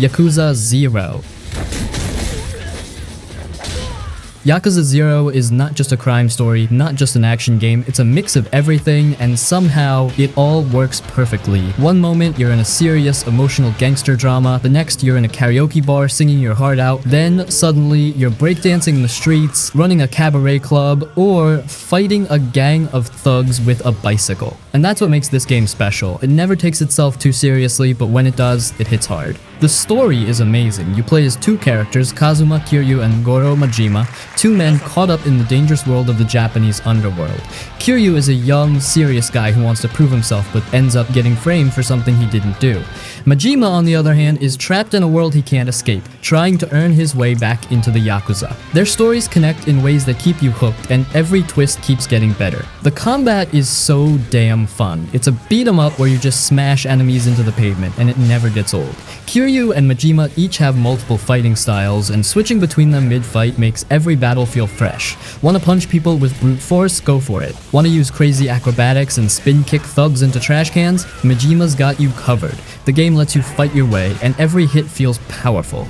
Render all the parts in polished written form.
Yakuza 0. Yakuza 0 is not just a crime story, not just an action game, it's a mix of everything, and somehow it all works perfectly. One moment you're in a serious, emotional gangster drama, the next you're in a karaoke bar singing your heart out, then suddenly you're breakdancing in the streets, running a cabaret club, or fighting a gang of thugs with a bicycle. And that's what makes this game special. It never takes itself too seriously, but when it does, it hits hard. The story is amazing. You play as two characters, Kazuma Kiryu and Goro Majima, two men caught up in the dangerous world of the Japanese underworld. Kiryu is a young, serious guy who wants to prove himself but ends up getting framed for something he didn't do. Majima, on the other hand, is trapped in a world he can't escape, trying to earn his way back into the Yakuza. Their stories connect in ways that keep you hooked, and every twist keeps getting better. The combat is so damn fun. It's a beat 'em up where you just smash enemies into the pavement, and it never gets old. Kiryu and Majima each have multiple fighting styles, and switching between them mid-fight makes every battle feel fresh. Wanna punch people with brute force? Go for it. Wanna use crazy acrobatics and spin kick thugs into trash cans? Majima's got you covered. The game lets you fight your way, and every hit feels powerful.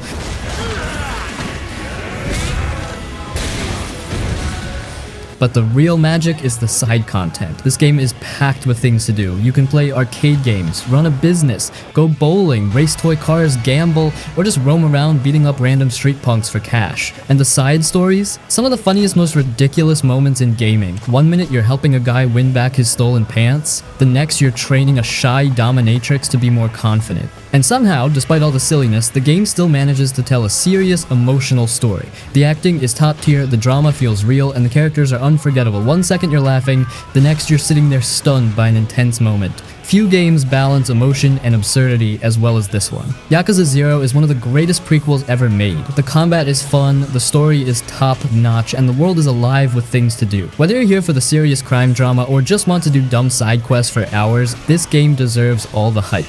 But the real magic is the side content. This game is packed with things to do. You can play arcade games, run a business, go bowling, race toy cars, gamble, or just roam around beating up random street punks for cash. And the side stories? Some of the funniest, most ridiculous moments in gaming. One minute you're helping a guy win back his stolen pants, the next you're training a shy dominatrix to be more confident. And somehow, despite all the silliness, the game still manages to tell a serious, emotional story. The acting is top tier, the drama feels real, and the characters are unforgettable. One second you're laughing, the next you're sitting there stunned by an intense moment. Few games balance emotion and absurdity as well as this one. Yakuza 0 is one of the greatest prequels ever made. The combat is fun, the story is top notch, and the world is alive with things to do. Whether you're here for the serious crime drama or just want to do dumb side quests for hours, this game deserves all the hype.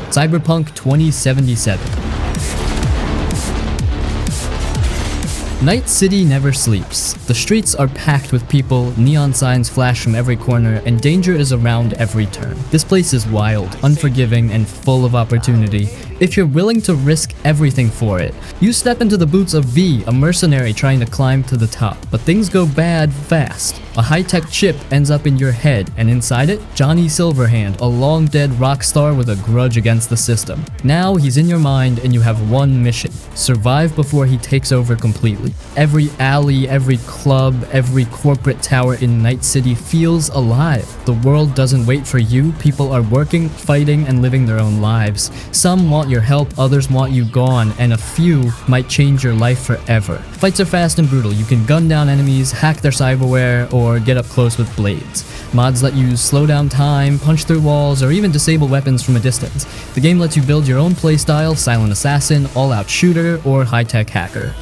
Cyberpunk 2077. Night City never sleeps. The streets are packed with people, neon signs flash from every corner, and danger is around every turn. This place is wild, unforgiving, and full of opportunity, if you're willing to risk everything for it. You step into the boots of V, a mercenary trying to climb to the top, but things go bad fast. A high-tech chip ends up in your head, and inside it, Johnny Silverhand, a long-dead rock star with a grudge against the system. Now he's in your mind and you have one mission: survive before he takes over completely. Every alley, every club, every corporate tower in Night City feels alive. The world doesn't wait for you, people are working, fighting, and living their own lives. Some want your help, others want you gone, and a few might change your life forever. Fights are fast and brutal. You can gun down enemies, hack their cyberware, or get up close with blades. Mods let you slow down time, punch through walls, or even disable weapons from a distance. The game lets you build your own playstyle: silent assassin, all-out shooter, or high-tech hacker.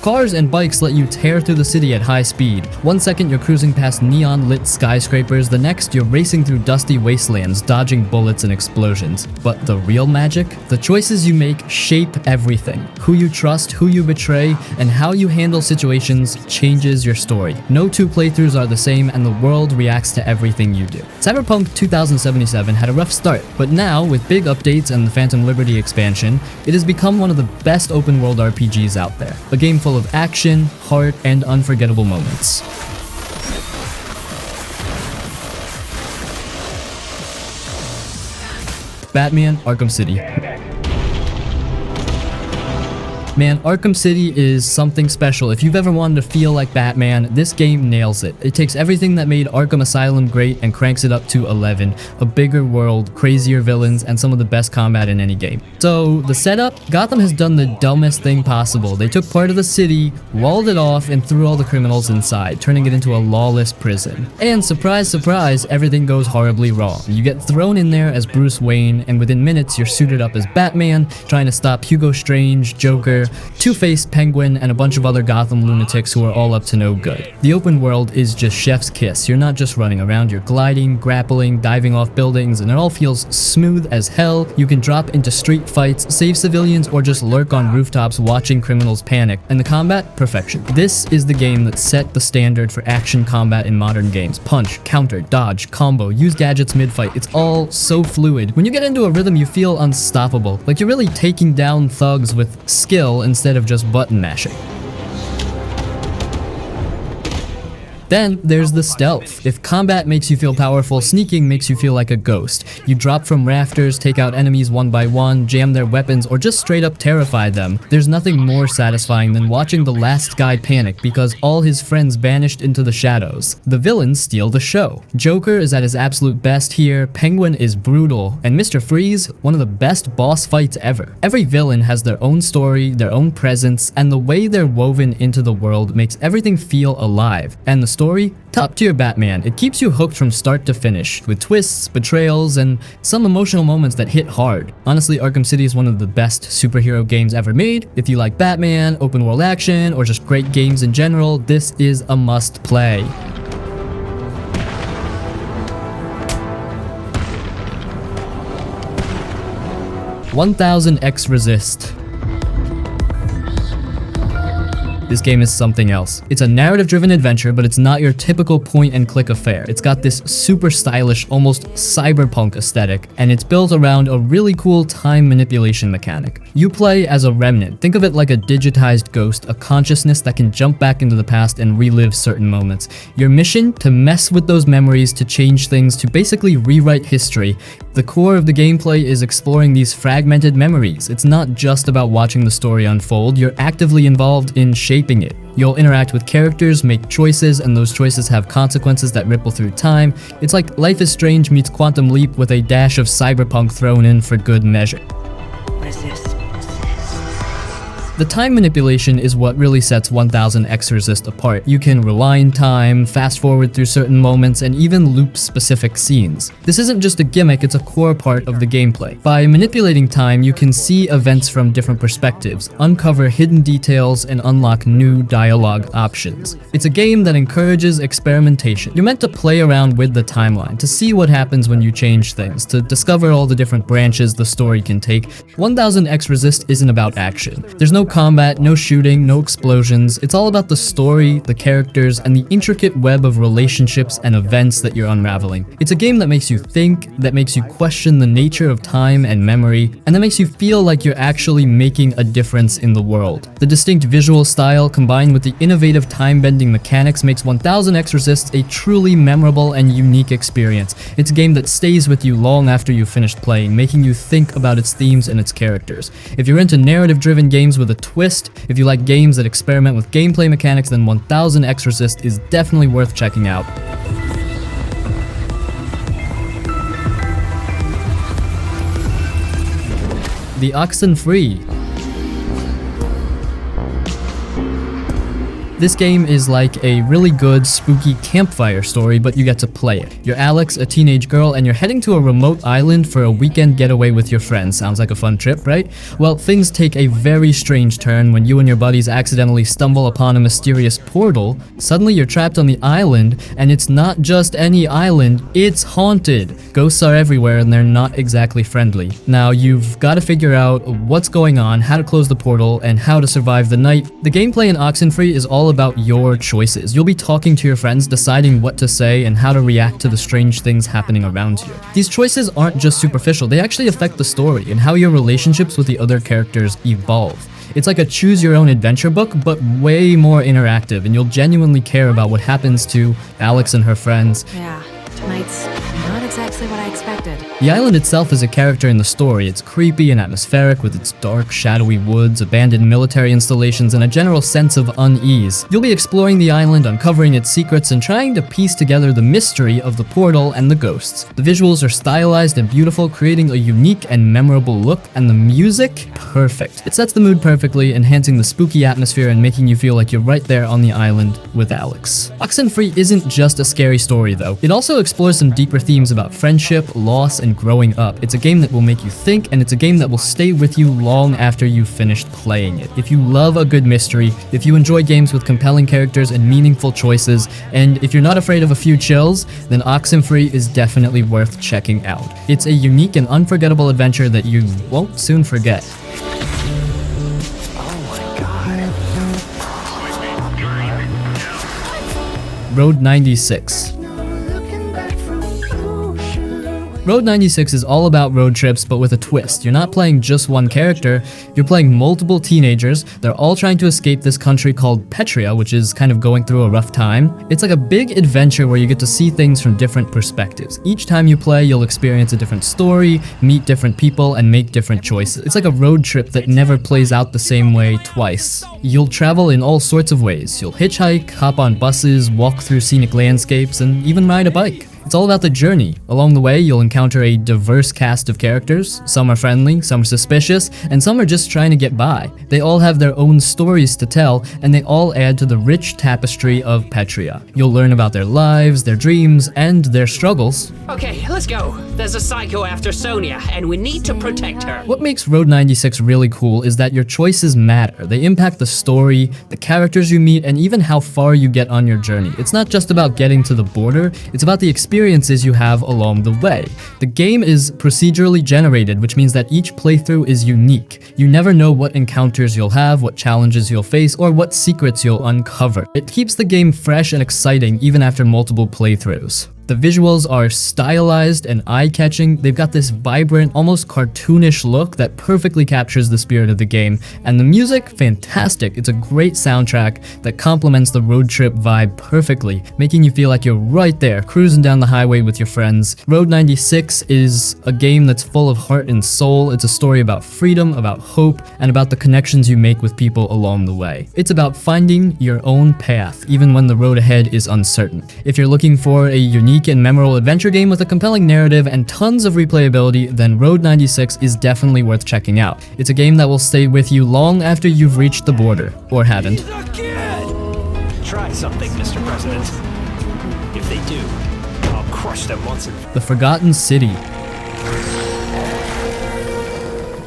Cars and bikes let you tear through the city at high speed. One second you're cruising past neon-lit skyscrapers, the next you're racing through dusty wastelands, dodging bullets and explosions. But the real magic? The choices you make shape everything. Who you trust, who you betray, and how you handle situations changes your story. No two playthroughs are the same, and the world reacts to everything you do. Cyberpunk 2077 had a rough start, but now, with big updates and the Phantom Liberty expansion, it has become one of the best open-world RPGs out there. A game full of action, heart, and unforgettable moments. Batman: Arkham City. Man, Arkham City is something special. If you've ever wanted to feel like Batman, this game nails it. It takes everything that made Arkham Asylum great and cranks it up to 11. A bigger world, crazier villains, and some of the best combat in any game. So, the setup? Gotham has done the dumbest thing possible. They took part of the city, walled it off, and threw all the criminals inside, turning it into a lawless prison. And surprise, surprise, everything goes horribly wrong. You get thrown in there as Bruce Wayne, and within minutes you're suited up as Batman, trying to stop Hugo Strange, Joker, Joker, Two-Face, Penguin, and a bunch of other Gotham lunatics who are all up to no good. The open world is just chef's kiss. You're not just running around, you're gliding, grappling, diving off buildings, and it all feels smooth as hell. You can drop into street fights, save civilians, or just lurk on rooftops watching criminals panic. And the combat? Perfection. This is the game that set the standard for action combat in modern games. Punch, counter, dodge, combo, use gadgets mid-fight. It's all so fluid. When you get into a rhythm, you feel unstoppable. Like you're really taking down thugs with skill instead of just button mashing. Then there's the stealth. If combat makes you feel powerful, sneaking makes you feel like a ghost. You drop from rafters, take out enemies one by one, jam their weapons, or just straight up terrify them. There's nothing more satisfying than watching the last guy panic because all his friends vanished into the shadows. The villains steal the show. Joker is at his absolute best here, Penguin is brutal, and Mr. Freeze, one of the best boss fights ever. Every villain has their own story, their own presence, and the way they're woven into the world makes everything feel alive. And the story? Top tier Batman. It keeps you hooked from start to finish, with twists, betrayals, and some emotional moments that hit hard. Honestly, Arkham City is one of the best superhero games ever made. If you like Batman, open world action, or just great games in general, this is a must play. "1000x Resist." This game is something else. It's a narrative-driven adventure, but it's not your typical point-and-click affair. It's got this super stylish, almost cyberpunk aesthetic, and it's built around a really cool time manipulation mechanic. You play as a remnant. Think of it like a digitized ghost, a consciousness that can jump back into the past and relive certain moments. Your mission? To mess with those memories, to change things, to basically rewrite history. The core of the gameplay is exploring these fragmented memories. It's not just about watching the story unfold, you're actively involved in shaping it. You'll interact with characters, make choices, and those choices have consequences that ripple through time. It's like Life is Strange meets Quantum Leap with a dash of Cyberpunk thrown in for good measure. Resist. The time manipulation is what really sets 1000x Resist apart. You can rewind time, fast forward through certain moments, and even loop specific scenes. This isn't just a gimmick, it's a core part of the gameplay. By manipulating time, you can see events from different perspectives, uncover hidden details, and unlock new dialogue options. It's a game that encourages experimentation. You're meant to play around with the timeline, to see what happens when you change things, to discover all the different branches the story can take. 1000x Resist isn't about action. There's no combat, no shooting, no explosions. It's all about the story, the characters, and the intricate web of relationships and events that you're unraveling. It's a game that makes you think, that makes you question the nature of time and memory, and that makes you feel like you're actually making a difference in the world. The distinct visual style combined with the innovative time-bending mechanics makes 1000x Resist a truly memorable and unique experience. It's a game that stays with you long after you've finished playing, making you think about its themes and its characters. If you're into narrative-driven games with a twist, if you like games that experiment with gameplay mechanics, then 1000x Resist is definitely worth checking out. The Oxenfree. This game is like a really good, spooky campfire story, but you get to play it. You're Alex, a teenage girl, and you're heading to a remote island for a weekend getaway with your friends. Sounds like a fun trip, right? Well, things take a very strange turn when you and your buddies accidentally stumble upon a mysterious portal. Suddenly you're trapped on the island, and it's not just any island, it's haunted. Ghosts are everywhere, and they're not exactly friendly. Now, you've got to figure out what's going on, how to close the portal, and how to survive the night. The gameplay in Oxenfree is all about your choices. You'll be talking to your friends, deciding what to say and how to react to the strange things happening around you. These choices aren't just superficial, they actually affect the story and how your relationships with the other characters evolve. It's like a choose-your-own-adventure book, but way more interactive, and you'll genuinely care about what happens to Alex and her friends. Yeah, tonight's not exactly what I expected. The island itself is a character in the story. It's creepy and atmospheric with its dark, shadowy woods, abandoned military installations, and a general sense of unease. You'll be exploring the island, uncovering its secrets, and trying to piece together the mystery of the portal and the ghosts. The visuals are stylized and beautiful, creating a unique and memorable look, and the music? Perfect. It sets the mood perfectly, enhancing the spooky atmosphere and making you feel like you're right there on the island with Alex. Oxenfree isn't just a scary story, though. It also explores some deeper themes about friendship, loss, and and growing up. It's a game that will make you think, and it's a game that will stay with you long after you've finished playing it. If you love a good mystery, if you enjoy games with compelling characters and meaningful choices, and if you're not afraid of a few chills, then Oxenfree is definitely worth checking out. It's a unique and unforgettable adventure that you won't soon forget. Road 96. Road 96 is all about road trips, but with a twist. You're not playing just one character, you're playing multiple teenagers. They're all trying to escape this country called Petria, which is kind of going through a rough time. It's like a big adventure where you get to see things from different perspectives. Each time you play, you'll experience a different story, meet different people, and make different choices. It's like a road trip that never plays out the same way twice. You'll travel in all sorts of ways. You'll hitchhike, hop on buses, walk through scenic landscapes, and even ride a bike. It's all about the journey. Along the way, you'll encounter a diverse cast of characters. Some are friendly, some are suspicious, and some are just trying to get by. They all have their own stories to tell, and they all add to the rich tapestry of Petria. You'll learn about their lives, their dreams, and their struggles. Okay, let's go. There's a psycho after Sonia, and we need to protect her. What makes Road 96 really cool is that your choices matter. They impact the story, the characters you meet, and even how far you get on your journey. It's not just about getting to the border, it's about the experiences you have along the way. The game is procedurally generated, which means that each playthrough is unique. You never know what encounters you'll have, what challenges you'll face, or what secrets you'll uncover. It keeps the game fresh and exciting even after multiple playthroughs. The visuals are stylized and eye-catching. They've got this vibrant, almost cartoonish look that perfectly captures the spirit of the game. And the music, fantastic. It's a great soundtrack that complements the road trip vibe perfectly, making you feel like you're right there, cruising down the highway with your friends. Road 96 is a game that's full of heart and soul. It's a story about freedom, about hope, and about the connections you make with people along the way. It's about finding your own path, even when the road ahead is uncertain. If you're looking for a unique and memorable adventure game with a compelling narrative and tons of replayability, then Road 96 is definitely worth checking out. It's a game that will stay with you long after you've reached the border, or haven't. Try something, Mr. President. If they do, I'll crush them once and... The Forgotten City.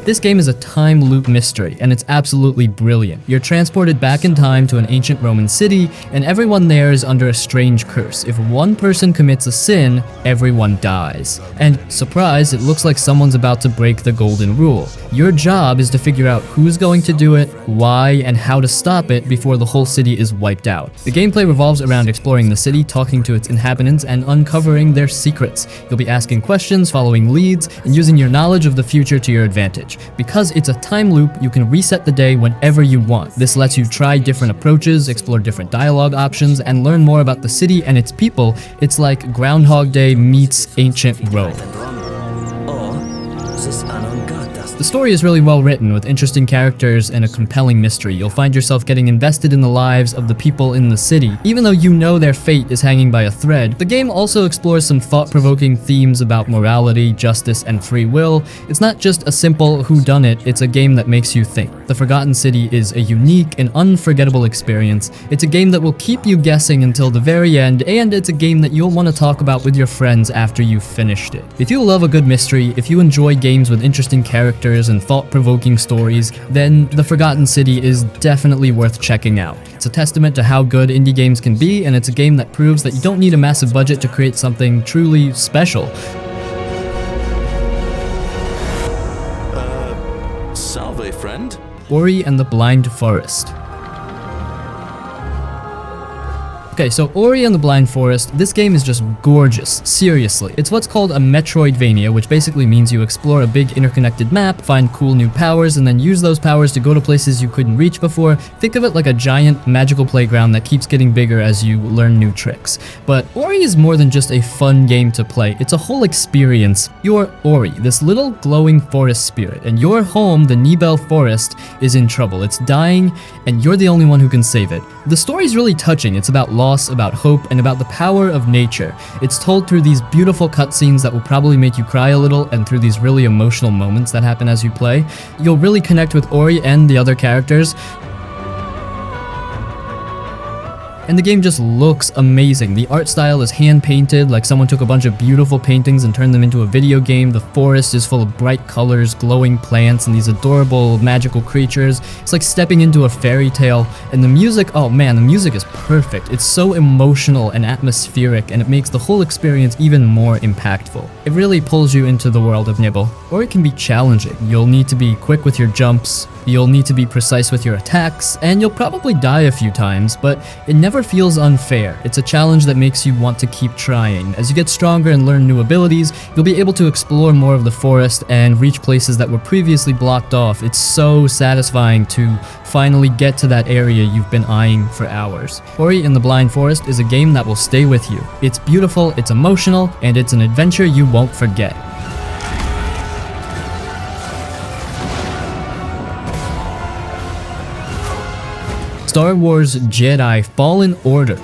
This game is a time loop mystery, and it's absolutely brilliant. You're transported back in time to an ancient Roman city, and everyone there is under a strange curse. If one person commits a sin, everyone dies. And surprise, it looks like someone's about to break the golden rule. Your job is to figure out who's going to do it, why, and how to stop it before the whole city is wiped out. The gameplay revolves around exploring the city, talking to its inhabitants, and uncovering their secrets. You'll be asking questions, following leads, and using your knowledge of the future to your advantage. Because it's a time loop, you can reset the day whenever you want. This lets you try different approaches, explore different dialogue options, and learn more about the city and its people. It's like Groundhog Day meets ancient Rome. The story is really well written, with interesting characters and a compelling mystery. You'll find yourself getting invested in the lives of the people in the city, even though you know their fate is hanging by a thread. The game also explores some thought-provoking themes about morality, justice, and free will. It's not just a simple whodunit, it's a game that makes you think. The Forgotten City is a unique and unforgettable experience. It's a game that will keep you guessing until the very end, and it's a game that you'll want to talk about with your friends after you've finished it. If you love a good mystery, if you enjoy games with interesting characters and thought-provoking stories, then The Forgotten City is definitely worth checking out. It's a testament to how good indie games can be, and it's a game that proves that you don't need a massive budget to create something truly special. Salve, friend. Ori and the Blind Forest. Okay, so Ori and the Blind Forest, this game is just gorgeous, seriously. It's what's called a Metroidvania, which basically means you explore a big interconnected map, find cool new powers, and then use those powers to go to places you couldn't reach before. Think of it like a giant magical playground that keeps getting bigger as you learn new tricks. But Ori is more than just a fun game to play, it's a whole experience. You're Ori, this little glowing forest spirit, and your home, the Nibel Forest, is in trouble. It's dying, and you're the only one who can save it. The story's really touching. It's about loss, about hope, and about the power of nature. It's told through these beautiful cutscenes that will probably make you cry a little, and through these really emotional moments that happen as you play. You'll really connect with Ori and the other characters. And the game just looks amazing. The art style is hand-painted, like someone took a bunch of beautiful paintings and turned them into a video game. The forest is full of bright colors, glowing plants, and these adorable magical creatures. It's like stepping into a fairy tale. And the music, oh man, the music is perfect. It's so emotional and atmospheric, and it makes the whole experience even more impactful. It really pulls you into the world of Nibble. Or it can be challenging. You'll need to be quick with your jumps, you'll need to be precise with your attacks, and you'll probably die a few times, but it never feels unfair. It's a challenge that makes you want to keep trying. As you get stronger and learn new abilities, you'll be able to explore more of the forest and reach places that were previously blocked off. It's so satisfying to finally get to that area you've been eyeing for hours. Ori and the Blind Forest is a game that will stay with you. It's beautiful, it's emotional, and it's an adventure you won't forget. Star Wars Jedi Fallen Order.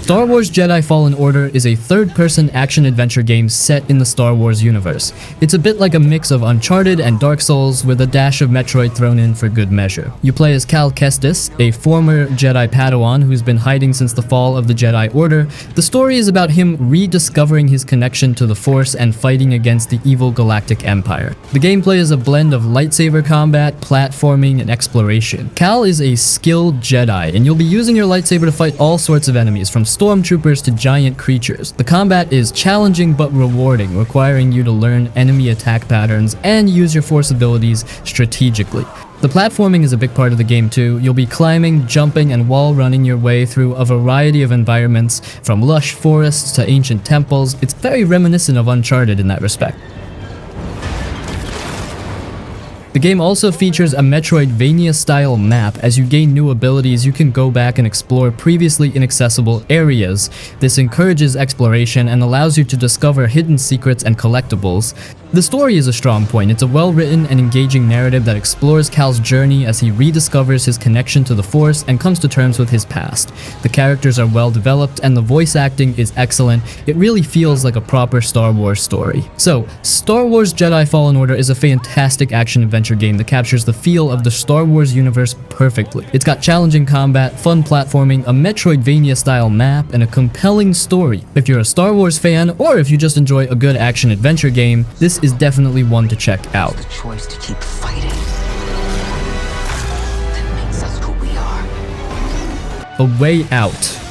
Star Wars Jedi Fallen Order is a third-person action-adventure game set in the Star Wars universe. It's a bit like a mix of Uncharted and Dark Souls with a dash of Metroid thrown in for good measure. You play as Cal Kestis, a former Jedi Padawan who's been hiding since the fall of the Jedi Order. The story is about him rediscovering his connection to the Force and fighting against the evil Galactic Empire. The gameplay is a blend of lightsaber combat, platforming, and exploration. Cal is a skilled Jedi, and you'll be using your lightsaber to fight all sorts of enemies, from stormtroopers to giant creatures. The combat is challenging but rewarding, requiring you to learn enemy attack patterns and use your force abilities strategically. The platforming is a big part of the game too. You'll be climbing, jumping, and wall running your way through a variety of environments, from lush forests to ancient temples. It's very reminiscent of Uncharted in that respect. The game also features a Metroidvania-style map. As you gain new abilities, you can go back and explore previously inaccessible areas. This encourages exploration and allows you to discover hidden secrets and collectibles. The story is a strong point. It's a well-written and engaging narrative that explores Cal's journey as he rediscovers his connection to the Force and comes to terms with his past. The characters are well developed and the voice acting is excellent. It really feels like a proper Star Wars story. So, Star Wars Jedi Fallen Order is a fantastic action-adventure game that captures the feel of the Star Wars universe perfectly. It's got challenging combat, fun platforming, a Metroidvania-style map, and a compelling story. If you're a Star Wars fan, or if you just enjoy a good action-adventure game, this is definitely one to check out. The choice to keep fighting that makes us who we are. A Way Out.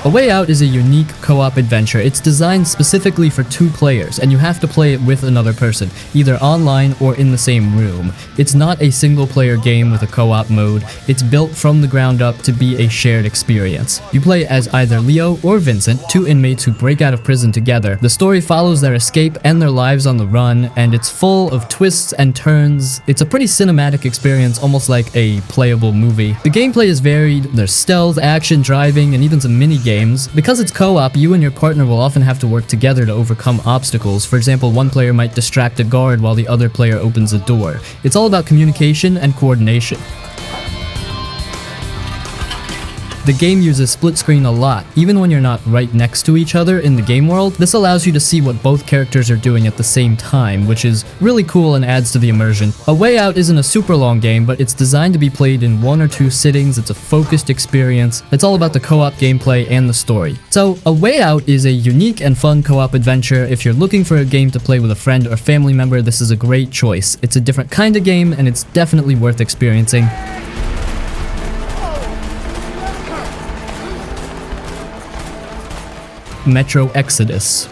A Way Out is a unique co-op adventure. It's designed specifically for 2 players, and you have to play it with another person, either online or in the same room. It's not a single-player game with a co-op mode. It's built from the ground up to be a shared experience. You play as either Leo or Vincent, 2 inmates who break out of prison together. The story follows their escape and their lives on the run, and it's full of twists and turns. It's a pretty cinematic experience, almost like a playable movie. The gameplay is varied. There's stealth, action, driving, and even some mini-games. Because it's co-op, you and your partner will often have to work together to overcome obstacles. For example, one player might distract a guard while the other player opens a door. It's all about communication and coordination. The game uses split screen a lot, even when you're not right next to each other in the game world. This allows you to see what both characters are doing at the same time, which is really cool and adds to the immersion. A Way Out isn't a super long game, but it's designed to be played in 1 or 2 sittings. It's a focused experience. It's all about the co-op gameplay and the story. So, A Way Out is a unique and fun co-op adventure. If you're looking for a game to play with a friend or family member, this is a great choice. It's a different kind of game, and it's definitely worth experiencing. Metro Exodus.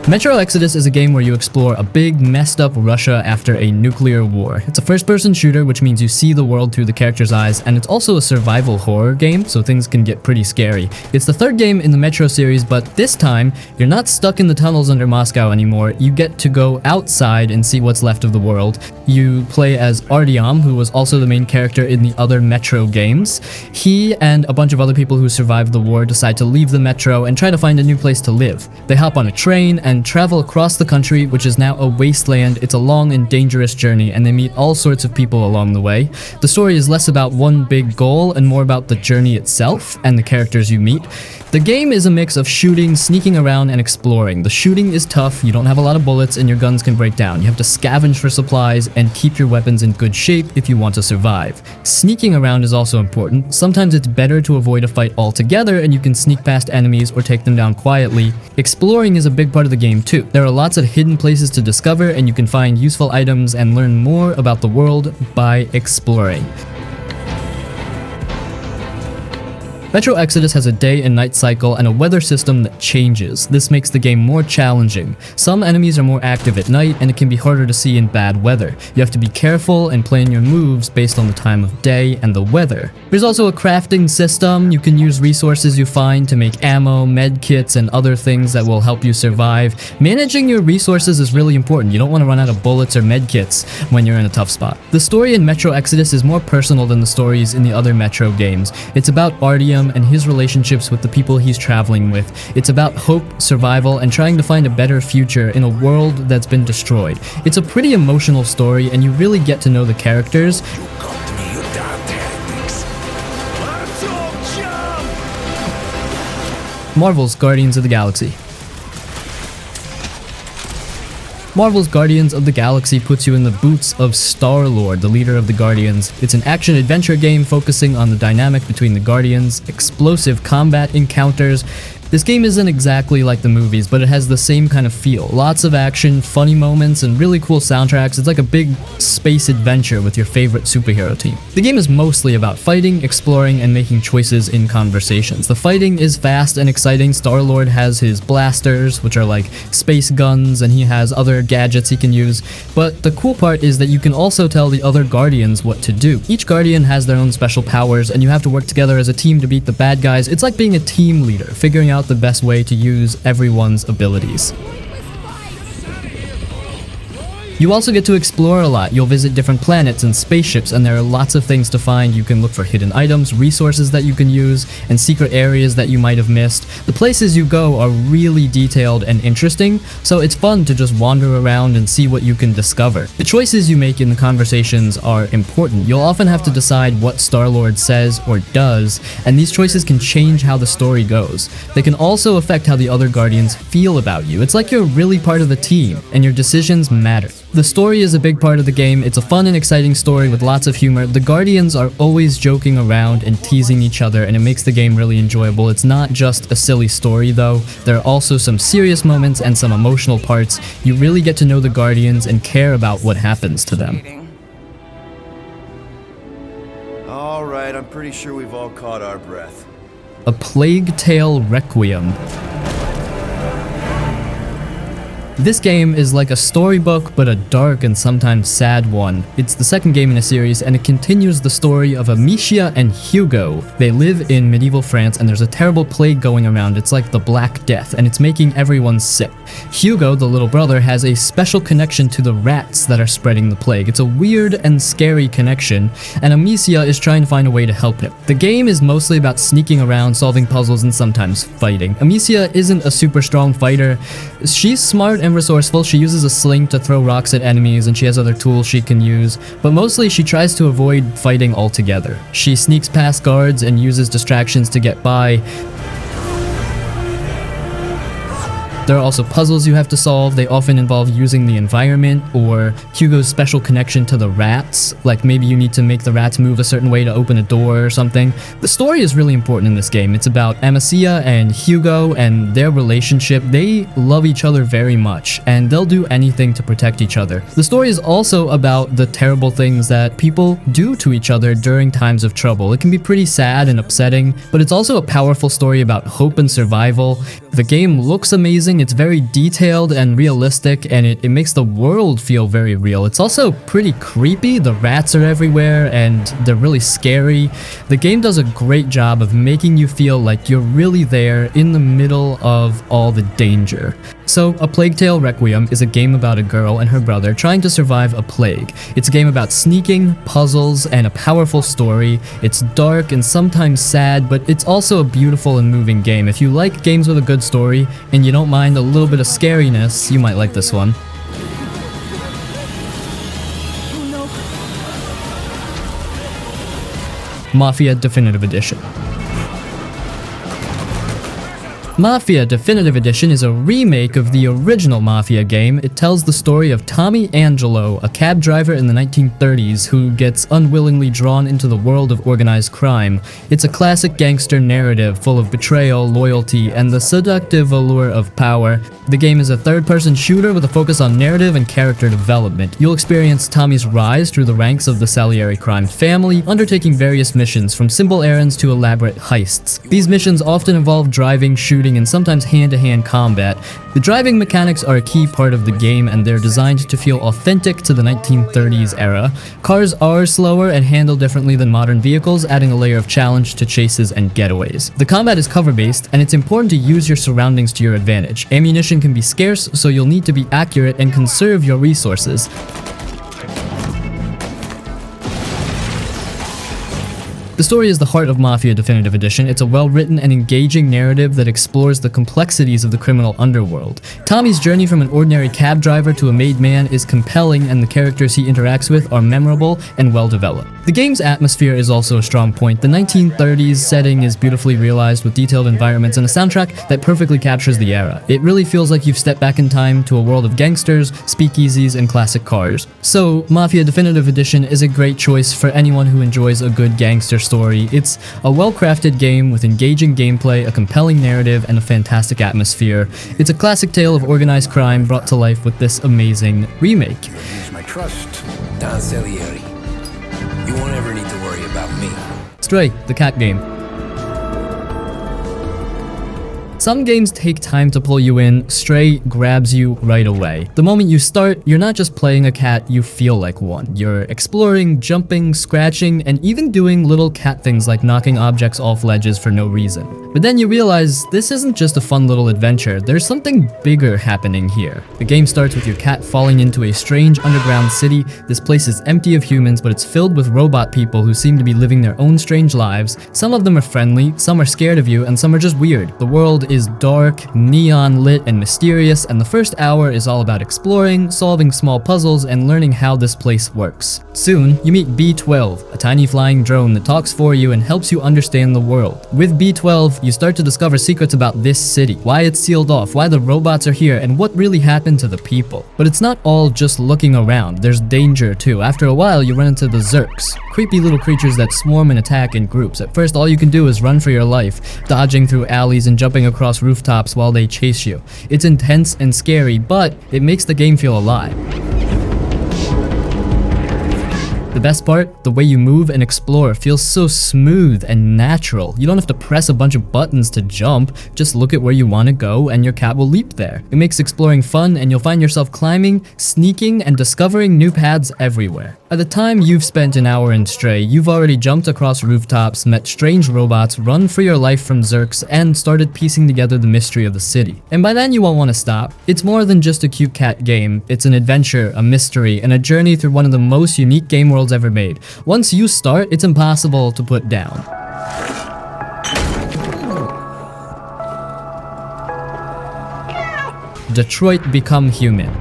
Metro Exodus is a game where you explore a big, messed up Russia after a nuclear war. It's a first-person shooter, which means you see the world through the character's eyes, and it's also a survival horror game, so things can get pretty scary. It's the 3rd game in the Metro series, but this time, you're not stuck in the tunnels under Moscow anymore. You get to go outside and see what's left of the world. You play as Artyom, who was also the main character in the other Metro games. He and a bunch of other people who survived the war decide to leave the Metro and try to find a new place to live. They hop on a train and and travel across the country, which is now a wasteland. It's a long and dangerous journey, and they meet all sorts of people along the way. The story is less about one big goal and more about the journey itself and the characters you meet. The game is a mix of shooting, sneaking around, and exploring. The shooting is tough, you don't have a lot of bullets, and your guns can break down. You have to scavenge for supplies and keep your weapons in good shape if you want to survive. Sneaking around is also important. Sometimes it's better to avoid a fight altogether and you can sneak past enemies or take them down quietly. Exploring is a big part of the game too. There are lots of hidden places to discover, and you can find useful items and learn more about the world by exploring. Metro Exodus has a day and night cycle and a weather system that changes. This makes the game more challenging. Some enemies are more active at night, and it can be harder to see in bad weather. You have to be careful and plan your moves based on the time of day and the weather. There's also a crafting system. You can use resources you find to make ammo, med kits, and other things that will help you survive. Managing your resources is really important. You don't want to run out of bullets or med kits when you're in a tough spot. The story in Metro Exodus is more personal than the stories in the other Metro games. It's about Artyom and his relationships with the people he's traveling with. It's about hope, survival, and trying to find a better future in a world that's been destroyed. It's a pretty emotional story, and you really get to know the characters. Marvel's Guardians of the Galaxy. Marvel's Guardians of the Galaxy puts you in the boots of Star-Lord, the leader of the Guardians. It's an action-adventure game focusing on the dynamic between the Guardians, explosive combat encounters. This game isn't exactly like the movies, but it has the same kind of feel. Lots of action, funny moments, and really cool soundtracks. It's like a big space adventure with your favorite superhero team. The game is mostly about fighting, exploring, and making choices in conversations. The fighting is fast and exciting. Star-Lord has his blasters, which are like space guns, and he has other gadgets he can use. But the cool part is that you can also tell the other Guardians what to do. Each Guardian has their own special powers, and you have to work together as a team to beat the bad guys. It's like being a team leader, figuring out the best way to use everyone's abilities. You also get to explore a lot. You'll visit different planets and spaceships, and there are lots of things to find. You can look for hidden items, resources that you can use, and secret areas that you might have missed. The places you go are really detailed and interesting, so it's fun to just wander around and see what you can discover. The choices you make in the conversations are important. You'll often have to decide what Star-Lord says or does, and these choices can change how the story goes. They can also affect how the other Guardians feel about you. It's like you're really part of the team, and your decisions matter. The story is a big part of the game. It's a fun and exciting story with lots of humor. The Guardians are always joking around and teasing each other, and it makes the game really enjoyable. It's not just a silly story though. There are also some serious moments and some emotional parts. You really get to know the Guardians and care about what happens to them. Alright, I'm pretty sure we've all caught our breath. A Plague Tale Requiem. This game is like a storybook, but a dark and sometimes sad one. It's the second game in a series, and it continues the story of Amicia and Hugo. They live in medieval France, and there's a terrible plague going around. It's like the Black Death, and it's making everyone sick. Hugo, the little brother, has a special connection to the rats that are spreading the plague. It's a weird and scary connection, and Amicia is trying to find a way to help him. The game is mostly about sneaking around, solving puzzles, and sometimes fighting. Amicia isn't a super strong fighter. She's smart and resourceful. She uses a sling to throw rocks at enemies, and she has other tools she can use, but mostly she tries to avoid fighting altogether. She sneaks past guards and uses distractions to get by. There are also puzzles you have to solve. They often involve using the environment or Hugo's special connection to the rats. Like maybe you need to make the rats move a certain way to open a door or something. The story is really important in this game. It's about Amicia and Hugo and their relationship. They love each other very much, and they'll do anything to protect each other. The story is also about the terrible things that people do to each other during times of trouble. It can be pretty sad and upsetting, but it's also a powerful story about hope and survival. The game looks amazing. It's very detailed and realistic, and it makes the world feel very real. It's also pretty creepy. The rats are everywhere, and they're really scary. The game does a great job of making you feel like you're really there in the middle of all the danger. So, A Plague Tale: Requiem is a game about a girl and her brother trying to survive a plague. It's a game about sneaking, puzzles, and a powerful story. It's dark and sometimes sad, but it's also a beautiful and moving game. If you like games with a good story, and you don't mind a little bit of scariness, you might like this one. Mafia Definitive Edition. Mafia Definitive Edition is a remake of the original Mafia game. It tells the story of Tommy Angelo, a cab driver in the 1930s who gets unwillingly drawn into the world of organized crime. It's a classic gangster narrative full of betrayal, loyalty, and the seductive allure of power. The game is a third-person shooter with a focus on narrative and character development. You'll experience Tommy's rise through the ranks of the Salieri crime family, undertaking various missions from simple errands to elaborate heists. These missions often involve driving, shooting, and sometimes hand-to-hand combat. The driving mechanics are a key part of the game, and they're designed to feel authentic to the 1930s era. Cars are slower and handle differently than modern vehicles, adding a layer of challenge to chases and getaways. The combat is cover-based, and it's important to use your surroundings to your advantage. Ammunition can be scarce, so you'll need to be accurate and conserve your resources. The story is the heart of Mafia Definitive Edition. It's a well-written and engaging narrative that explores the complexities of the criminal underworld. Tommy's journey from an ordinary cab driver to a made man is compelling, and the characters he interacts with are memorable and well-developed. The game's atmosphere is also a strong point. The 1930s setting is beautifully realized with detailed environments and a soundtrack that perfectly captures the era. It really feels like you've stepped back in time to a world of gangsters, speakeasies, and classic cars. So, Mafia Definitive Edition is a great choice for anyone who enjoys a good gangster story. It's a well-crafted game with engaging gameplay, a compelling narrative, and a fantastic atmosphere. It's a classic tale of organized crime brought to life with this amazing remake. Use my trust. Don Salieri. You won't ever need to worry about me. Stray, the cat game. Some games take time to pull you in. Stray grabs you right away. The moment you start, you're not just playing a cat, you feel like one. You're exploring, jumping, scratching, and even doing little cat things like knocking objects off ledges for no reason. But then you realize this isn't just a fun little adventure, there's something bigger happening here. The game starts with your cat falling into a strange underground city. This place is empty of humans, but it's filled with robot people who seem to be living their own strange lives. Some of them are friendly, some are scared of you, and some are just weird. The world is dark, neon lit, and mysterious, and the first hour is all about exploring, solving small puzzles, and learning how this place works. Soon, you meet B-12, a tiny flying drone that talks for you and helps you understand the world. With B-12, you start to discover secrets about this city, why it's sealed off, why the robots are here, and what really happened to the people. But it's not all just looking around, there's danger too. After a while, you run into the Zerks, creepy little creatures that swarm and attack in groups. At first, all you can do is run for your life, dodging through alleys and jumping across rooftops while they chase you. It's intense and scary, but it makes the game feel alive. The best part, the way you move and explore feels so smooth and natural. You don't have to press a bunch of buttons to jump, just look at where you want to go and your cat will leap there. It makes exploring fun, and you'll find yourself climbing, sneaking, and discovering new paths everywhere. By the time you've spent an hour in Stray, you've already jumped across rooftops, met strange robots, run for your life from Zerks, and started piecing together the mystery of the city. And by then you won't want to stop. It's more than just a cute cat game. It's an adventure, a mystery, and a journey through one of the most unique game worlds ever made. Once you start, it's impossible to put down. Detroit Become Human.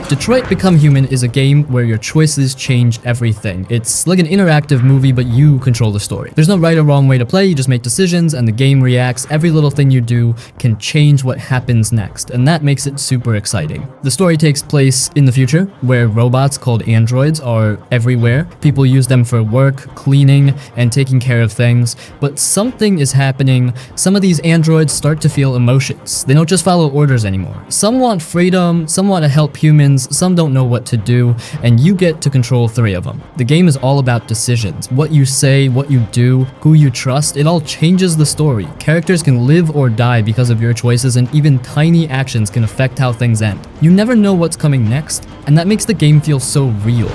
Detroit Become Human is a game where your choices change everything. It's like an interactive movie, but you control the story. There's no right or wrong way to play, you just make decisions and the game reacts. Every little thing you do can change what happens next, and that makes it super exciting. The story takes place in the future, where robots called androids are everywhere. People use them for work, cleaning, and taking care of things, but something is happening. Some of these androids start to feel emotions. They don't just follow orders anymore. Some want freedom, some want to help humans, some don't know what to do, and you get to control 3 of them. The game is all about decisions. What you say, what you do, who you trust, it all changes the story. Characters can live or die because of your choices, and even tiny actions can affect how things end. You never know what's coming next, and that makes the game feel so real.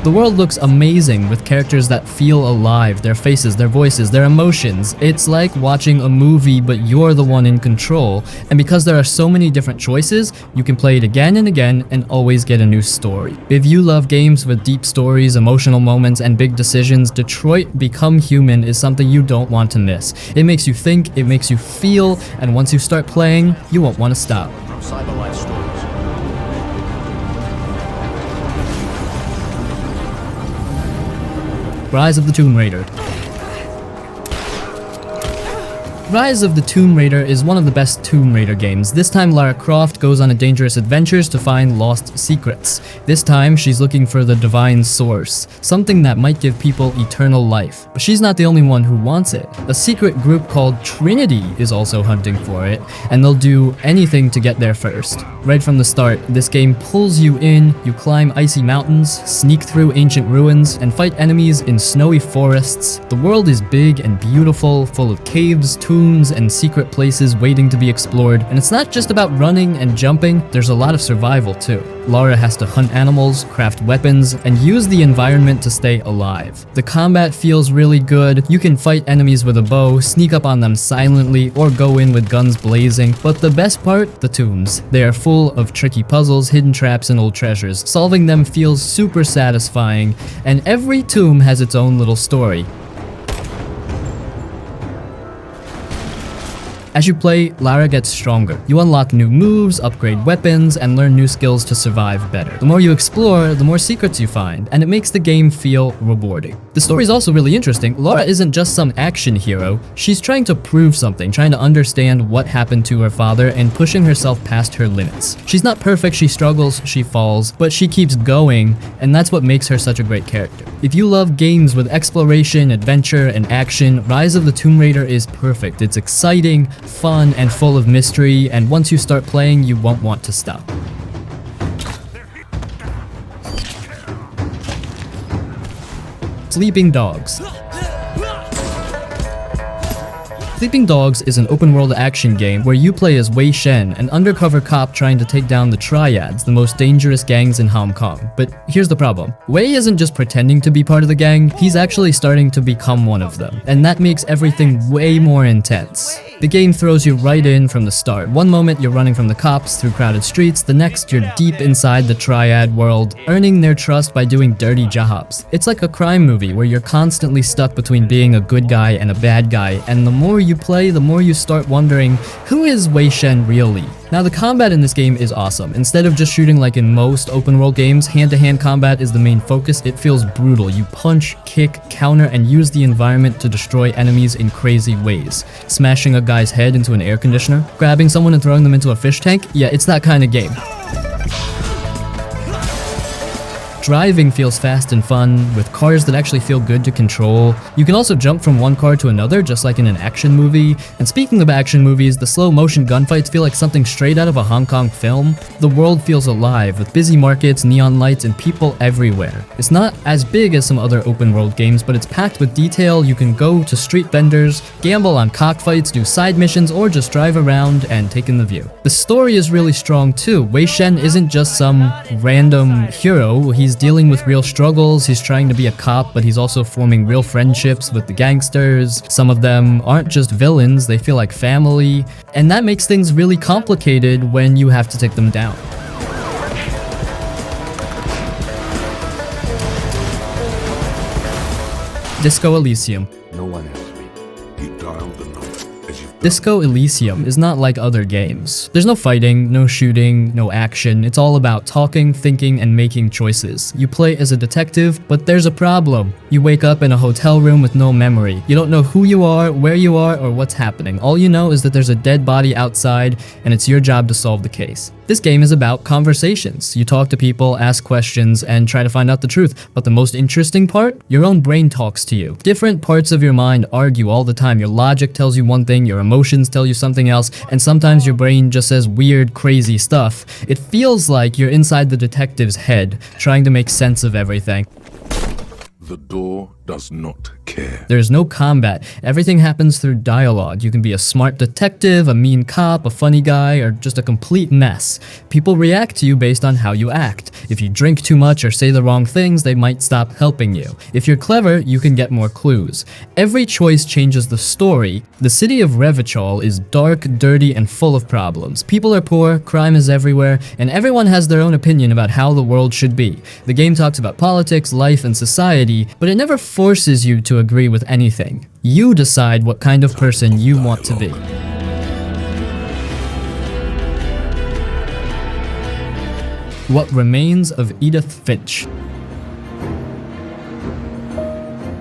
The The world looks amazing with characters that feel alive, their faces, their voices, their emotions. It's like watching a movie, but you're the one in control. And because there are so many different choices, you can play it again and again and always get a new story. If you love games with deep stories, emotional moments, and big decisions, Detroit Become Human is something you don't want to miss. It makes you think, it makes you feel, and once you start playing, you won't want to stop. From Cyberlife Stories. Rise of the Tomb Raider. Rise of the Tomb Raider is one of the best Tomb Raider games. This time Lara Croft goes on dangerous adventures to find lost secrets. This time she's looking for the divine source, something that might give people eternal life. But she's not the only one who wants it. A secret group called Trinity is also hunting for it, and they'll do anything to get there first. Right from the start, this game pulls you in, you climb icy mountains, sneak through ancient ruins, and fight enemies in snowy forests. The world is big and beautiful, full of caves, tombs, and secret places waiting to be explored, and it's not just about running and jumping, there's a lot of survival too. Lara has to hunt animals, craft weapons, and use the environment to stay alive. The combat feels really good, you can fight enemies with a bow, sneak up on them silently, or go in with guns blazing, but the best part, the tombs. They are full of tricky puzzles, hidden traps, and old treasures. Solving them feels super satisfying, and every tomb has its own little story. As you play, Lara gets stronger. You unlock new moves, upgrade weapons, and learn new skills to survive better. The more you explore, the more secrets you find, and it makes the game feel rewarding. The story is also really interesting. Lara isn't just some action hero. She's trying to prove something, trying to understand what happened to her father, and pushing herself past her limits. She's not perfect, she struggles, she falls, but she keeps going, and that's what makes her such a great character. If you love games with exploration, adventure, and action, Rise of the Tomb Raider is perfect. It's exciting, fun, and full of mystery, and once you start playing, you won't want to stop. Sleeping Dogs. Sleeping Dogs is an open-world action game where you play as Wei Shen, an undercover cop trying to take down the Triads, the most dangerous gangs in Hong Kong. But here's the problem. Wei isn't just pretending to be part of the gang, he's actually starting to become one of them. And that makes everything way more intense. The game throws you right in from the start. One moment you're running from the cops through crowded streets, the next you're deep inside the Triad world, earning their trust by doing dirty jobs. It's like a crime movie where you're constantly stuck between being a good guy and a bad guy, and the more you play, the more you start wondering, who is Wei Shen really? Now the combat in this game is awesome. Instead of just shooting like in most open world games, hand-to-hand combat is the main focus. It feels brutal. You punch, kick, counter, and use the environment to destroy enemies in crazy ways. Smashing a guy's head into an air conditioner, grabbing someone and throwing them into a fish tank. Yeah, it's that kind of game. Driving feels fast and fun, with cars that actually feel good to control. You can also jump from one car to another, just like in an action movie. And speaking of action movies, the slow motion gunfights feel like something straight out of a Hong Kong film. The world feels alive, with busy markets, neon lights, and people everywhere. It's not as big as some other open world games, but it's packed with detail. You can go to street vendors, gamble on cockfights, do side missions, or just drive around and take in the view. The story is really strong too. Wei Shen isn't just some random hero. He's dealing with real struggles, he's trying to be a cop, but he's also forming real friendships with the gangsters. Some of them aren't just villains, they feel like family, and that makes things really complicated when you have to take them down. Disco Elysium. No one asked me. You dialed the number as you... Disco Elysium is not like other games. There's no fighting, no shooting, no action. It's all about talking, thinking, and making choices. You play as a detective, but there's a problem. You wake up in a hotel room with no memory. You don't know who you are, where you are, or what's happening. All you know is that there's a dead body outside, and it's your job to solve the case. This game is about conversations. You talk to people, ask questions, and try to find out the truth. But the most interesting part? Your own brain talks to you. Different parts of your mind argue all the time. Your logic tells you one thing, your emotions tell you something else, and sometimes your brain just says weird, crazy stuff. It feels like you're inside the detective's head, trying to make sense of everything. The door does not care. There's no combat. Everything happens through dialogue. You can be a smart detective, a mean cop, a funny guy, or just a complete mess. People react to you based on how you act. If you drink too much or say the wrong things, they might stop helping you. If you're clever, you can get more clues. Every choice changes the story. The city of Revachol is dark, dirty, and full of problems. People are poor, crime is everywhere, and everyone has their own opinion about how the world should be. The game talks about politics, life, and society, but it never forces you to agree with anything. You decide what kind of person you want to be. What Remains of Edith Finch.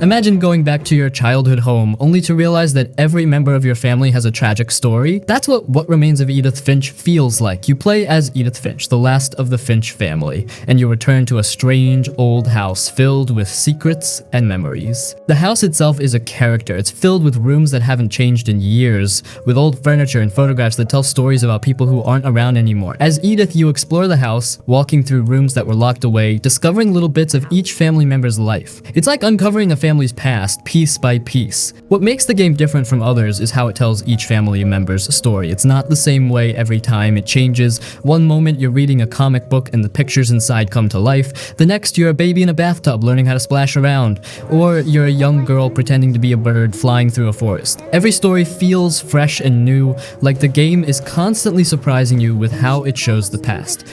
Imagine going back to your childhood home only to realize that every member of your family has a tragic story. That's what Remains of Edith Finch feels like. You play as Edith Finch, the last of the Finch family, and you return to a strange old house filled with secrets and memories. The house itself is a character. It's filled with rooms that haven't changed in years, with old furniture and photographs that tell stories about people who aren't around anymore. As Edith, you explore the house, walking through rooms that were locked away, discovering little bits of each family member's life. It's like uncovering a family's past, piece by piece. What makes the game different from others is how it tells each family member's story. It's not the same way every time, it changes. One moment you're reading a comic book and the pictures inside come to life. The next you're a baby in a bathtub learning how to splash around. Or you're a young girl pretending to be a bird flying through a forest. Every story feels fresh and new, like the game is constantly surprising you with how it shows the past.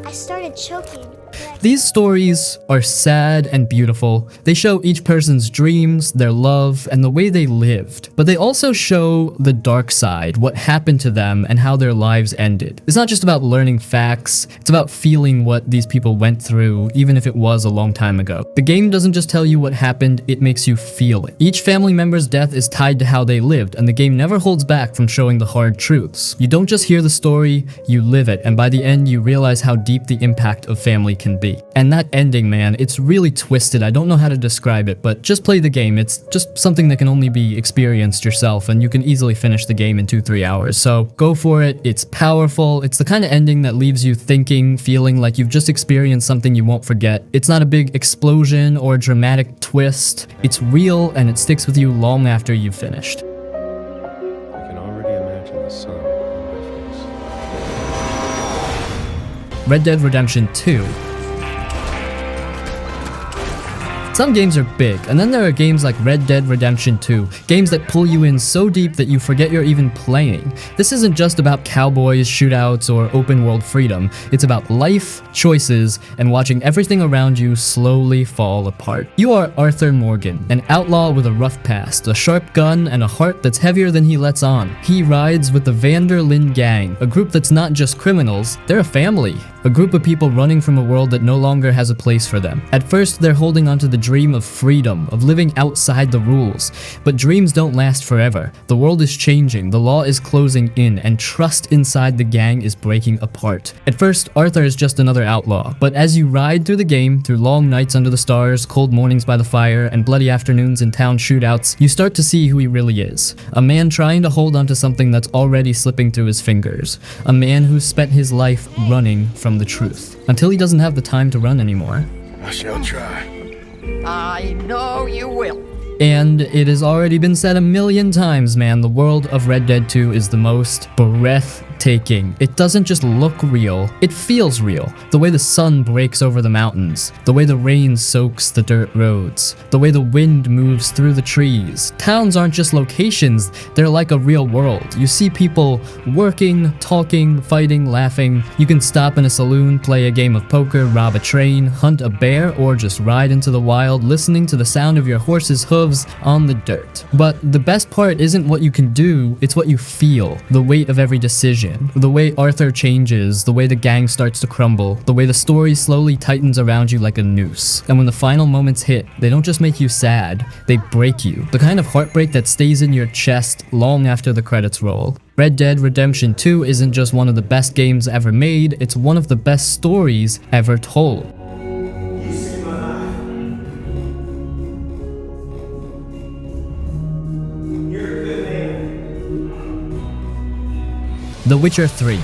I started choking. These stories are sad and beautiful. They show each person's dreams, their love, and the way they lived. But they also show the dark side, what happened to them, and how their lives ended. It's not just about learning facts, it's about feeling what these people went through, even if it was a long time ago. The game doesn't just tell you what happened, it makes you feel it. Each family member's death is tied to how they lived, and the game never holds back from showing the hard truths. You don't just hear the story, you live it, and by the end you realize how deep the impact of family can be. And that ending, man, it's really twisted. I don't know how to describe it, but just play the game. It's just something that can only be experienced yourself, and you can easily finish the game in 2-3 hours. So go for it. It's powerful. It's the kind of ending that leaves you thinking, feeling like you've just experienced something you won't forget. It's not a big explosion or a dramatic twist. It's real, and it sticks with you long after you've finished. I can already imagine the sun on my face. Red Dead Redemption 2. Some games are big, and then there are games like Red Dead Redemption 2, games that pull you in so deep that you forget you're even playing. This isn't just about cowboys, shootouts, or open world freedom. It's about life, choices, and watching everything around you slowly fall apart. You are Arthur Morgan, an outlaw with a rough past, a sharp gun, and a heart that's heavier than he lets on. He rides with the Vanderlyn Gang, a group that's not just criminals, they're a family. A group of people running from a world that no longer has a place for them. At first, they're holding onto the dream of freedom, of living outside the rules. But dreams don't last forever. The world is changing, the law is closing in, and trust inside the gang is breaking apart. At first, Arthur is just another outlaw, but as you ride through the game, through long nights under the stars, cold mornings by the fire, and bloody afternoons in town shootouts, you start to see who he really is. A man trying to hold onto something that's already slipping through his fingers. A man who's spent his life running from the truth, until he doesn't have the time to run anymore. I shall try. I know you will. And it has already been said a million times, man, the world of Red Dead 2 is the most breathtaking. It doesn't just look real, it feels real. The way the sun breaks over the mountains, the way the rain soaks the dirt roads, the way the wind moves through the trees. Towns aren't just locations, they're like a real world. You see people working, talking, fighting, laughing. You can stop in a saloon, play a game of poker, rob a train, hunt a bear, or just ride into the wild, listening to the sound of your horse's hooves on the dirt. But the best part isn't what you can do, it's what you feel. The weight of every decision, the way Arthur changes, the way the gang starts to crumble, the way the story slowly tightens around you like a noose. And when the final moments hit, they don't just make you sad, they break you. The kind of heartbreak that stays in your chest long after the credits roll. Red Dead Redemption 2 isn't just one of the best games ever made, it's one of the best stories ever told. The Witcher 3.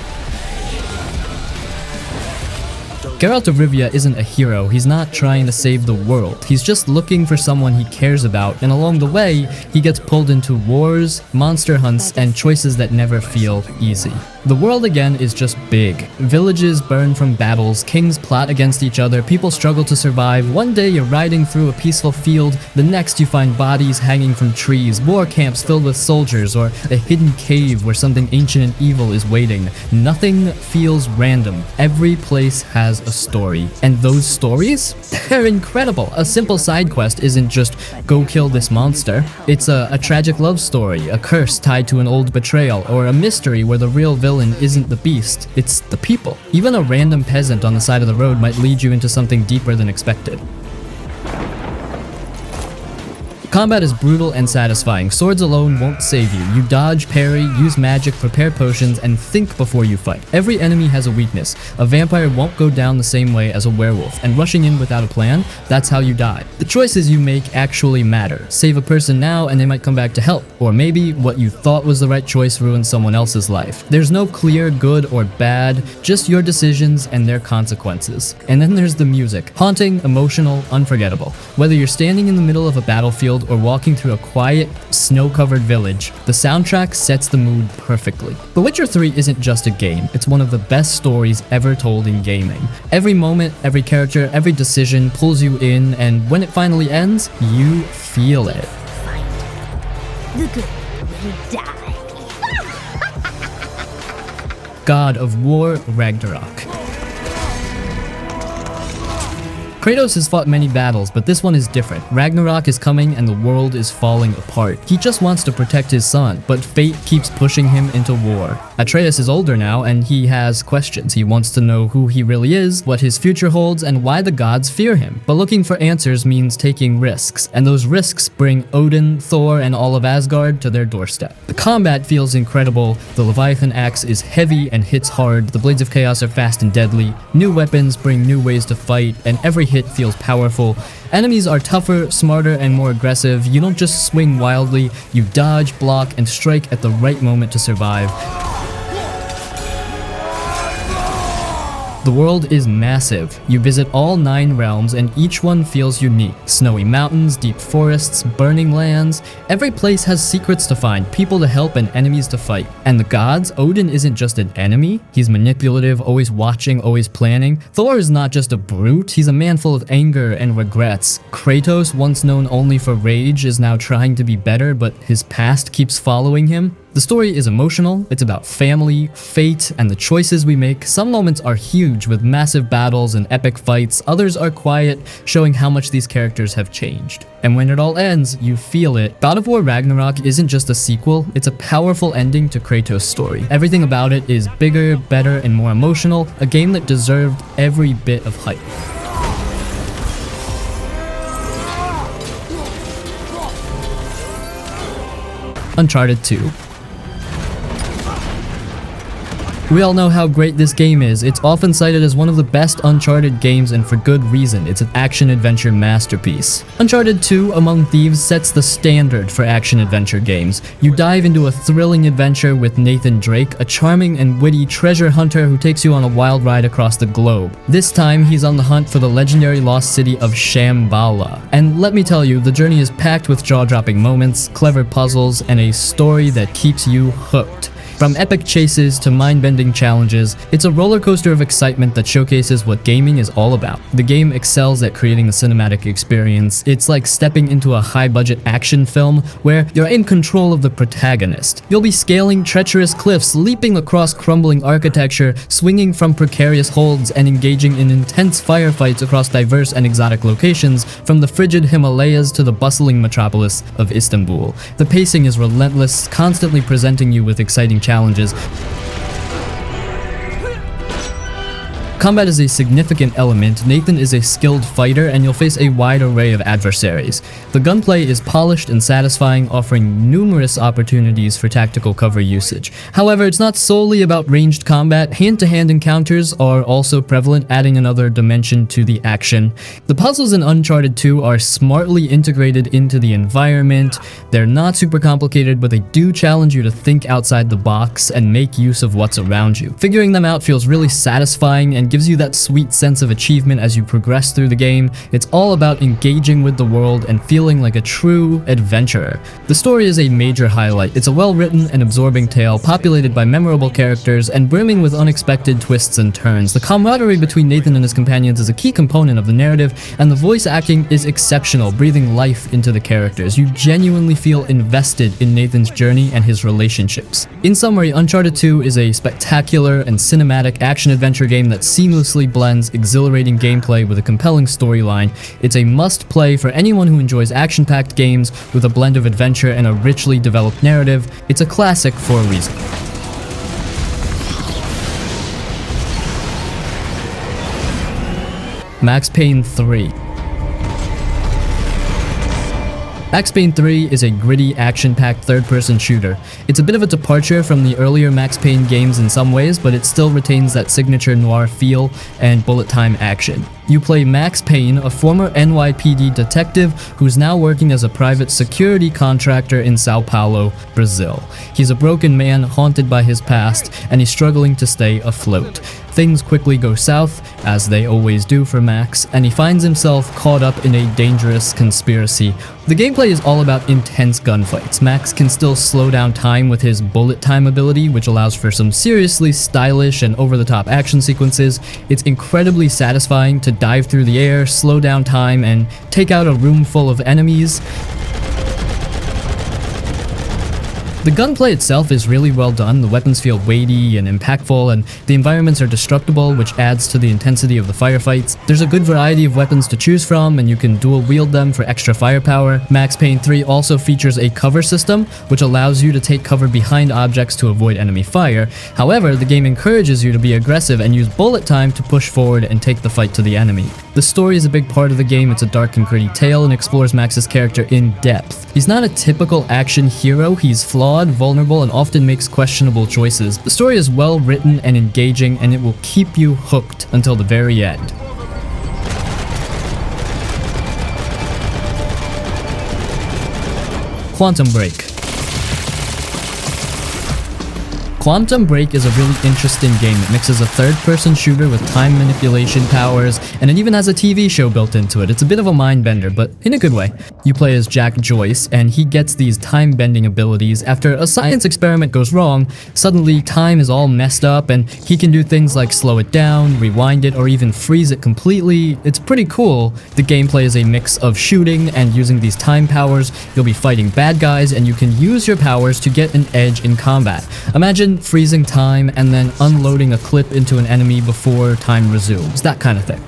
Don't Geralt of Rivia isn't a hero, he's not trying to save the world, he's just looking for someone he cares about, and along the way, he gets pulled into wars, monster hunts, and choices that never feel easy. The world again is just big. Villages burn from battles, kings plot against each other, people struggle to survive. One day you're riding through a peaceful field, the next you find bodies hanging from trees, war camps filled with soldiers, or a hidden cave where something ancient and evil is waiting. Nothing feels random. Every place has a story. And those stories? They're incredible. A simple side quest isn't just go kill this monster. It's a tragic love story, a curse tied to an old betrayal, or a mystery where the real villain isn't the beast, it's the people. Even a random peasant on the side of the road might lead you into something deeper than expected. Combat is brutal and satisfying. Swords alone won't save you. You dodge, parry, use magic, prepare potions, and think before you fight. Every enemy has a weakness. A vampire won't go down the same way as a werewolf, and rushing in without a plan, that's how you die. The choices you make actually matter. Save a person now and they might come back to help, or maybe what you thought was the right choice ruins someone else's life. There's no clear good or bad, just your decisions and their consequences. And then there's the music. Haunting, emotional, unforgettable. Whether you're standing in the middle of a battlefield or walking through a quiet, snow-covered village, the soundtrack sets the mood perfectly. The Witcher 3 isn't just a game, it's one of the best stories ever told in gaming. Every moment, every character, every decision pulls you in, and when it finally ends, you feel it. The good will die. God of War Ragnarok. Kratos has fought many battles, but this one is different. Ragnarok is coming and the world is falling apart. He just wants to protect his son, but fate keeps pushing him into war. Atreus is older now and he has questions. He wants to know who he really is, what his future holds, and why the gods fear him. But looking for answers means taking risks, and those risks bring Odin, Thor, and all of Asgard to their doorstep. The combat feels incredible, the Leviathan axe is heavy and hits hard, the Blades of Chaos are fast and deadly, new weapons bring new ways to fight, and every hit feels powerful. Enemies are tougher, smarter, and more aggressive. You don't just swing wildly, you dodge, block, and strike at the right moment to survive. The world is massive. You visit all 9 realms and each one feels unique. Snowy mountains, deep forests, burning lands. Every place has secrets to find, people to help, and enemies to fight. And the gods, Odin isn't just an enemy. He's manipulative, always watching, always planning. Thor is not just a brute, he's a man full of anger and regrets. Kratos, once known only for rage, is now trying to be better, but his past keeps following him. The story is emotional, it's about family, fate, and the choices we make. Some moments are huge with massive battles and epic fights, others are quiet, showing how much these characters have changed. And when it all ends, you feel it. God of War Ragnarok isn't just a sequel, it's a powerful ending to Kratos' story. Everything about it is bigger, better, and more emotional, a game that deserved every bit of hype. Uncharted 2. We all know how great this game is. It's often cited as one of the best Uncharted games, and for good reason. It's an action-adventure masterpiece. Uncharted 2, Among Thieves, sets the standard for action-adventure games. You dive into a thrilling adventure with Nathan Drake, a charming and witty treasure hunter who takes you on a wild ride across the globe. This time, he's on the hunt for the legendary lost city of Shambhala. And let me tell you, the journey is packed with jaw-dropping moments, clever puzzles, and a story that keeps you hooked. From epic chases to mind-bending challenges, it's a roller coaster of excitement that showcases what gaming is all about. The game excels at creating a cinematic experience. It's like stepping into a high-budget action film where you're in control of the protagonist. You'll be scaling treacherous cliffs, leaping across crumbling architecture, swinging from precarious holds, and engaging in intense firefights across diverse and exotic locations, from the frigid Himalayas to the bustling metropolis of Istanbul. The pacing is relentless, constantly presenting you with exciting challenges. Combat is a significant element. Nathan is a skilled fighter, and you'll face a wide array of adversaries. The gunplay is polished and satisfying, offering numerous opportunities for tactical cover usage. However, it's not solely about ranged combat. Hand-to-hand encounters are also prevalent, adding another dimension to the action. The puzzles in Uncharted 2 are smartly integrated into the environment. They're not super complicated, but they do challenge you to think outside the box and make use of what's around you. Figuring them out feels really satisfying, and and gives you that sweet sense of achievement as you progress through the game. It's all about engaging with the world and feeling like a true adventurer. The story is a major highlight. It's a well-written and absorbing tale, populated by memorable characters and brimming with unexpected twists and turns. The camaraderie between Nathan and his companions is a key component of the narrative, and the voice acting is exceptional, breathing life into the characters. You genuinely feel invested in Nathan's journey and his relationships. In summary, Uncharted 2 is a spectacular and cinematic action-adventure game that seamlessly blends exhilarating gameplay with a compelling storyline. It's a must-play for anyone who enjoys action-packed games with a blend of adventure and a richly developed narrative. It's a classic for a reason. Max Payne 3. Max Payne 3 is a gritty, action-packed third-person shooter. It's a bit of a departure from the earlier Max Payne games in some ways, but it still retains that signature noir feel and bullet-time action. You play Max Payne, a former NYPD detective who's now working as a private security contractor in Sao Paulo, Brazil. He's a broken man haunted by his past, and he's struggling to stay afloat. Things quickly go south, as they always do for Max, and he finds himself caught up in a dangerous conspiracy. The gameplay is all about intense gunfights. Max can still slow down time with his bullet time ability, which allows for some seriously stylish and over-the-top action sequences. It's incredibly satisfying to dive through the air, slow down time, and take out a room full of enemies. The gunplay itself is really well done. The weapons feel weighty and impactful, and the environments are destructible, which adds to the intensity of the firefights. There's a good variety of weapons to choose from, and you can dual wield them for extra firepower. Max Payne 3 also features a cover system, which allows you to take cover behind objects to avoid enemy fire. However, the game encourages you to be aggressive and use bullet time to push forward and take the fight to the enemy. The story is a big part of the game. It's a dark and gritty tale and explores Max's character in depth. He's not a typical action hero. He's flawed, vulnerable, and often makes questionable choices. The story is well written and engaging, and it will keep you hooked until the very end. Quantum Break. Quantum Break is a really interesting game that mixes a third-person shooter with time manipulation powers, and it even has a TV show built into it. It's a bit of a mind-bender, but in a good way. You play as Jack Joyce, and he gets these time-bending abilities. After a science experiment goes wrong, suddenly time is all messed up, and he can do things like slow it down, rewind it, or even freeze it completely. It's pretty cool. The gameplay is a mix of shooting and using these time powers. You'll be fighting bad guys, and you can use your powers to get an edge in combat. Imagine freezing time and then unloading a clip into an enemy before time resumes, that kind of thing.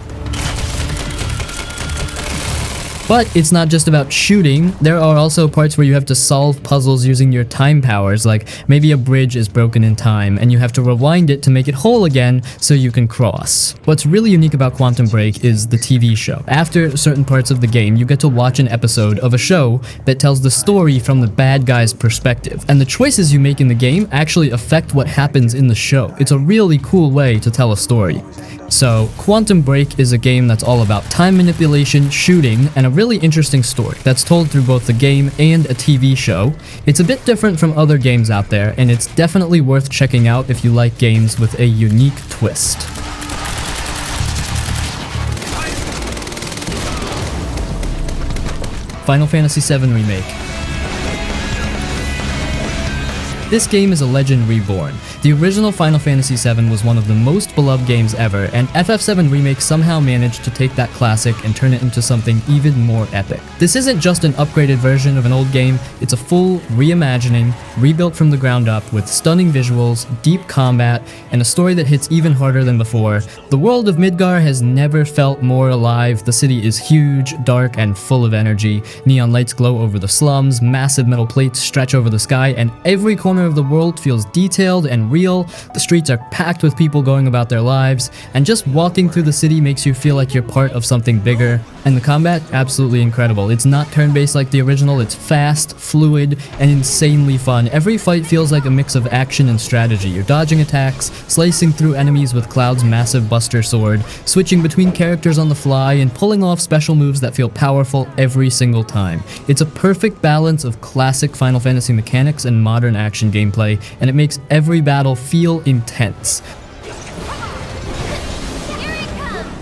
But it's not just about shooting. There are also parts where you have to solve puzzles using your time powers, like maybe a bridge is broken in time and you have to rewind it to make it whole again so you can cross. What's really unique about Quantum Break is the TV show. After certain parts of the game, you get to watch an episode of a show that tells the story from the bad guy's perspective, and the choices you make in the game actually affect what happens in the show. It's a really cool way to tell a story. So, Quantum Break is a game that's all about time manipulation, shooting, and a really interesting story that's told through both the game and a TV show. It's a bit different from other games out there, and it's definitely worth checking out if you like games with a unique twist. Final Fantasy VII Remake. This game is a legend reborn. The original Final Fantasy VII was one of the most beloved games ever, and FF7 Remake somehow managed to take that classic and turn it into something even more epic. This isn't just an upgraded version of an old game, it's a full reimagining, rebuilt from the ground up with stunning visuals, deep combat, and a story that hits even harder than before. The world of Midgar has never felt more alive. The city is huge, dark, and full of energy. Neon lights glow over the slums, massive metal plates stretch over the sky, and every corner of the world feels detailed and real. The streets are packed with people going about their lives, and just walking through the city makes you feel like you're part of something bigger. And the combat, absolutely incredible. It's not turn-based like the original, it's fast, fluid, and insanely fun. Every fight feels like a mix of action and strategy. You're dodging attacks, slicing through enemies with Cloud's massive Buster Sword, switching between characters on the fly, and pulling off special moves that feel powerful every single time. It's a perfect balance of classic Final Fantasy mechanics and modern action gameplay, and it makes every battle feel intense.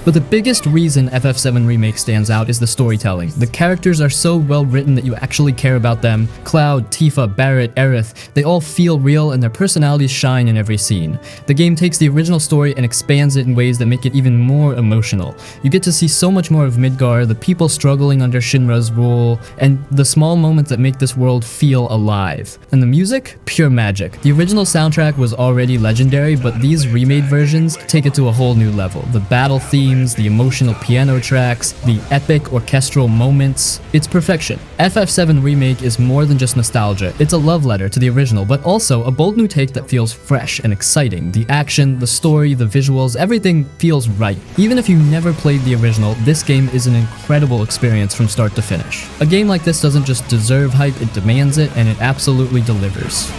But the biggest reason FF7 Remake stands out is the storytelling. The characters are so well written that you actually care about them. Cloud, Tifa, Barrett, Aerith, they all feel real and their personalities shine in every scene. The game takes the original story and expands it in ways that make it even more emotional. You get to see so much more of Midgar, the people struggling under Shinra's rule, and the small moments that make this world feel alive. And the music? Pure magic. The original soundtrack was already legendary, but these remade versions take it to a whole new level. The battle themes, the emotional piano tracks, the epic orchestral moments. It's perfection. FF7 Remake is more than just nostalgia. It's a love letter to the original, but also a bold new take that feels fresh and exciting. The action, the story, the visuals, everything feels right. Even if you never played the original, this game is an incredible experience from start to finish. A game like this doesn't just deserve hype, it demands it, and it absolutely delivers.